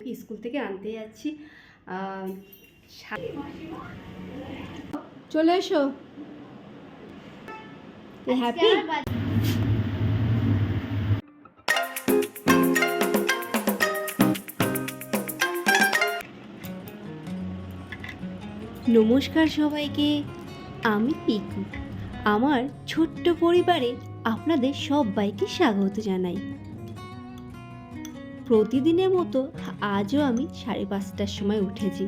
School থেকে আনতে যাচ্ছি। চলে এসো। হ্যাপি নমস্কার সবাইকে, আমি পিকু। আমার ছোট্ট পরিবারে আপনাদের সবাইকে স্বাগত জানাই। প্রতিদিনের মতো আজও আমি 5:30টার সময় উঠেছি,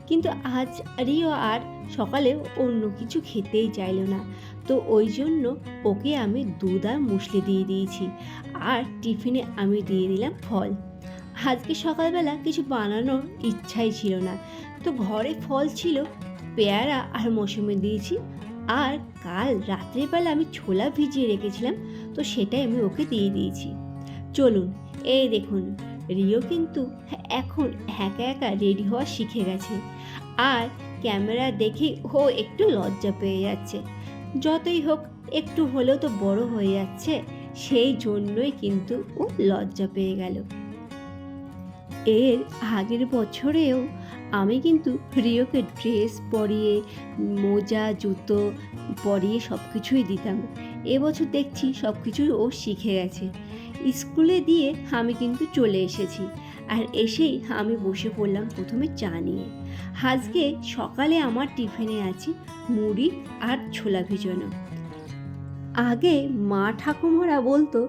কিন্তু আজ রিও আর সকালে অন্য কিছু খেতেই চাইলো না। তো ওই জন্য ওকে আমি দুধ আর মুসলি দিয়ে দিয়েছি, আর টিফিনে আমি দিয়ে দিলাম ফল। আজকে সকালবেলা কিছু বানানোর ইচ্ছাই ছিল না, তো ঘরে ফল ছিল, পেয়ারা আর মৌসুমি দিয়েছি। আর কাল রাত্রেবেলা আমি ছোলা ভিজিয়ে রেখেছিলাম, তো সেটাই আমি ওকে দিয়ে দিয়েছি। চলুন, এই দেখুন, রিও কিন্তু এখন একা একা রেডি হওয়া শিখে গেছে, আর ক্যামেরা দেখে ও একটু লজ্জা পেয়ে যাচ্ছে। যতই হোক, একটু হলেও তো বড় হয়ে যাচ্ছে, সেই জন্যই কিন্তু ও লজ্জা পেয়ে গেল। এর আগের বছরেও আমি কিন্তু রিওকে ড্রেস পরিয়ে, মোজা জুতো পরিয়ে সব কিছুই দিতাম। এবছর দেখছি সব কিছুই ও শিখে গেছে। স্কুলে দিয়ে আমি কিন্তু চলে এসেছি, আর এসেই আমি বসে পড়লাম প্রথমে চা নিয়ে। আজকে সকালে আমার টিফিনে আছে মুড়ি আর ছোলা ভিজানো। আগে মা ঠাকুমারা বলতো,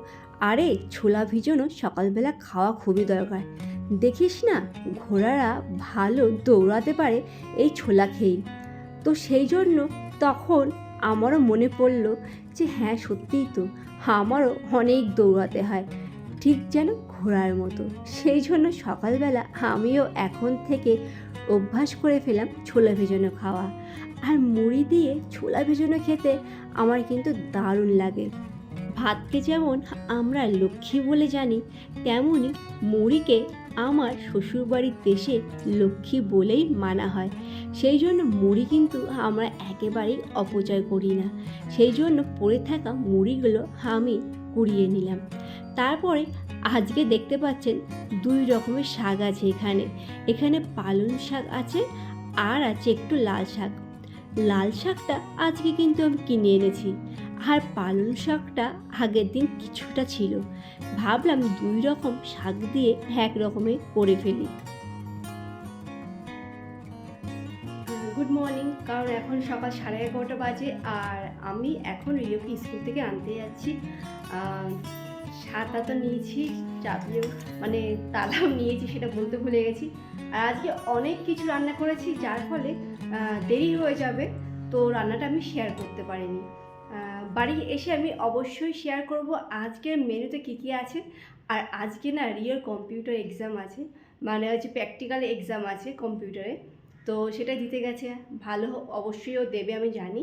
আরে ছোলা ভিজানো সকালবেলা খাওয়া খুবই দরকার, দেখিস না ঘোড়ারা ভালো দৌড়াতে পারে এই ছোলা খেয়েই। তো সেই জন্য তখন আমারও মনে পড়লো যে হ্যাঁ, সত্যিই তো, আমারও অনেক দৌড়াতে হয়, ঠিক যেন ঘোড়ার মতো। সেই জন্য সকালবেলা আমিও এখন থেকে অভ্যাস করে ফেলাম ছোলা ভেজানো খাওয়া। আর মুড়ি দিয়ে ছোলা ভেজানো খেতে আমার কিন্তু দারুণ লাগে। ভাতকে যেমন আমরা লক্ষ্মী বলে জানি, তেমনই মুড়িকে আমার শ্বশুরবাড়ির দেশে লক্ষ্মী বলেই মানা হয়। সেই জন্য মুড়ি কিন্তু আমরা একেবারেই অপচয় করি না। সেই জন্য পড়ে থাকা মুড়িগুলো আমি কুড়িয়ে নিলাম। তারপরে আজকে দেখতে পাচ্ছেন 2 রকমের শাক আছে এখানে পালং শাক আছে, আর আছে একটু লাল শাক। লাল শাকটা আজকে কিন্তু আমি কিনে এনেছি, আর পালং শাকটা আগের দিন কিছুটা ছিল। ভাবলাম 2 রকম শাক দিয়ে এক রকমের করে ফেলি। গুড মর্নিং, কারণ এখন সকাল 11:30 বাজে, আর আমি এখন রিওকে স্কুল থেকে আনতে যাচ্ছি। ছাতা তো নিয়েছি, চাদরেও মানে তালাও নিয়েছি, সেটা বলতে ভুলে গেছি। আর আজকে অনেক কিছু রান্না করেছি, যার ফলে দেরি হয়ে যাবে, তো রান্নাটা আমি শেয়ার করতে পারিনি। বাড়ি এসে আমি অবশ্যই শেয়ার করব আজকের মেনুতে কী কী আছে। আর আজকে না রিওর কম্পিউটার এক্সাম আছে, মানে হচ্ছে প্র্যাকটিক্যাল এক্সাম আছে কম্পিউটারে, তো সেটা দিতে গেছে। ভালো অবশ্যই ও দেবে, আমি জানি,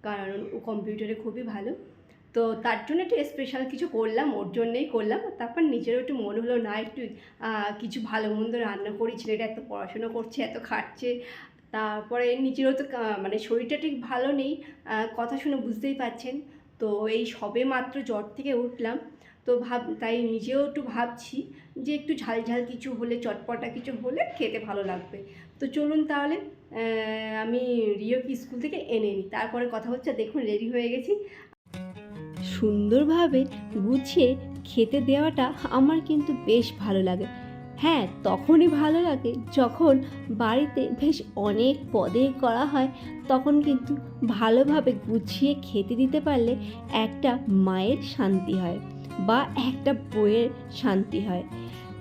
কারণ ও কম্পিউটারে খুবই ভালো। তো তার জন্য একটু স্পেশাল কিছু করলাম, ওর জন্যেই করলাম। তারপর নিজেরও একটু মনে হলো না, একটু কিছু ভালো মন্দ রান্না করি, ছেলেটা এত পড়াশুনো করছে, এত খাটছে। তারপরে নিজেরও তো মানে শরীরটা ঠিক ভালো নেই, কথা শুনে বুঝতেই পারছেন। তো এই সবে মাত্র জ্বর থেকে উঠলাম, তো তাই নিজেও একটু ভাবছি যে একটু ঝাল ঝাল কিছু হলে, চটপটা কিছু হলে খেতে ভালো লাগবে। তো চলুন তাহলে আমি রিওকে স্কুল থেকে এনে নিই, তারপরে কথা হচ্ছে। দেখুন রেডি হয়ে গেছি। সুন্দরভাবে গুছিয়ে খেতে দেওয়াটা আমার কিন্তু বেশ ভালো লাগে। হ্যাঁ, তখনই ভালো লাগে যখন বাড়িতে বেশ অনেক পদে করা হয়, তখন কিন্তু ভালোভাবে গুছিয়ে খেতে দিতে পারলে একটা মায়ের শান্তি হয় বা একটা বইয়ের শান্তি হয়।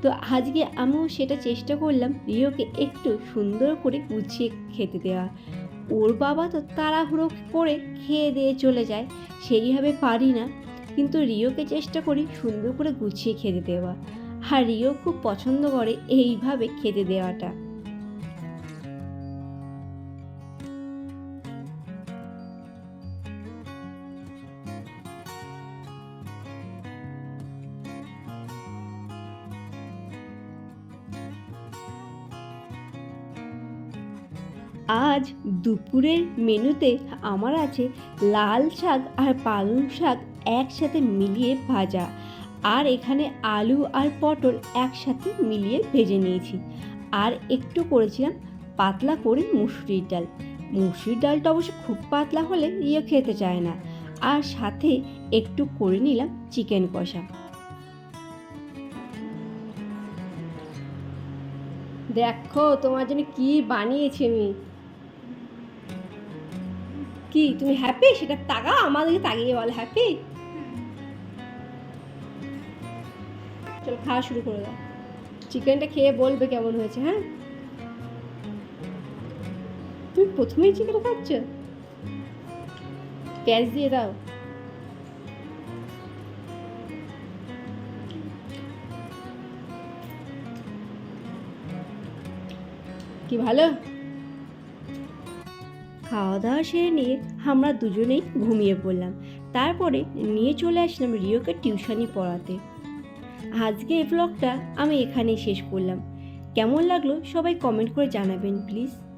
তো আজকে আমিও সেটা চেষ্টা করলাম, রিওকে একটু সুন্দর করে গুছিয়ে খেতে দেওয়া। ওর বাবা তো তাড়াহুড়ো করে খেয়ে দিয়ে চলে যায়, সেইভাবে পারি না, কিন্তু রিওকে চেষ্টা করি সুন্দর করে গুছিয়ে খেতে দেওয়া। আর রিও খুব পছন্দ করে এইভাবে খেতে দেওয়াটা। আজ দুপুরের মেনুতে আমার আছে লাল শাক আর পালং শাক একসাথে মিলিয়ে ভাজা, আর এখানে আলু আর পটল একসাথে মিলিয়ে ভেজে নিয়েছি। আর একটু করেছিলাম পাতলা করে মুসুরির ডাল। মুসুরির ডালটা অবশ্য খুব পাতলা হলে রিও খেতে চায় না। আর সাথে একটু করে নিলাম চিকেন কষা। দেখো তোমার জন্য কি বানিয়েছি আমি। কি তুমি হ্যাপি? সেটা তাকাও, আমাদেরকে তাকিয়ে বলো হ্যাপি। চলো খাওয়া শুরু করে দাও। চিকেনটা খেয়ে বলবে কেমন হয়েছে। হ্যাঁ, তুমি প্রথমেই চিকেন খাচ্ছ, পেঁয়াজ দিয়ে দাও। কি ভালো। খাওয়া দাওয়া সেরে নিয়ে আমরা দুজনেই ঘুমিয়ে পড়লাম। তারপরে নিয়ে চলে আসলাম রিওকে টিউশনি পড়াতে। আজকে এই ব্লগটা আমি এখানেই শেষ করলাম। কেমন লাগলো সবাই কমেন্ট করে জানাবেন প্লিজ।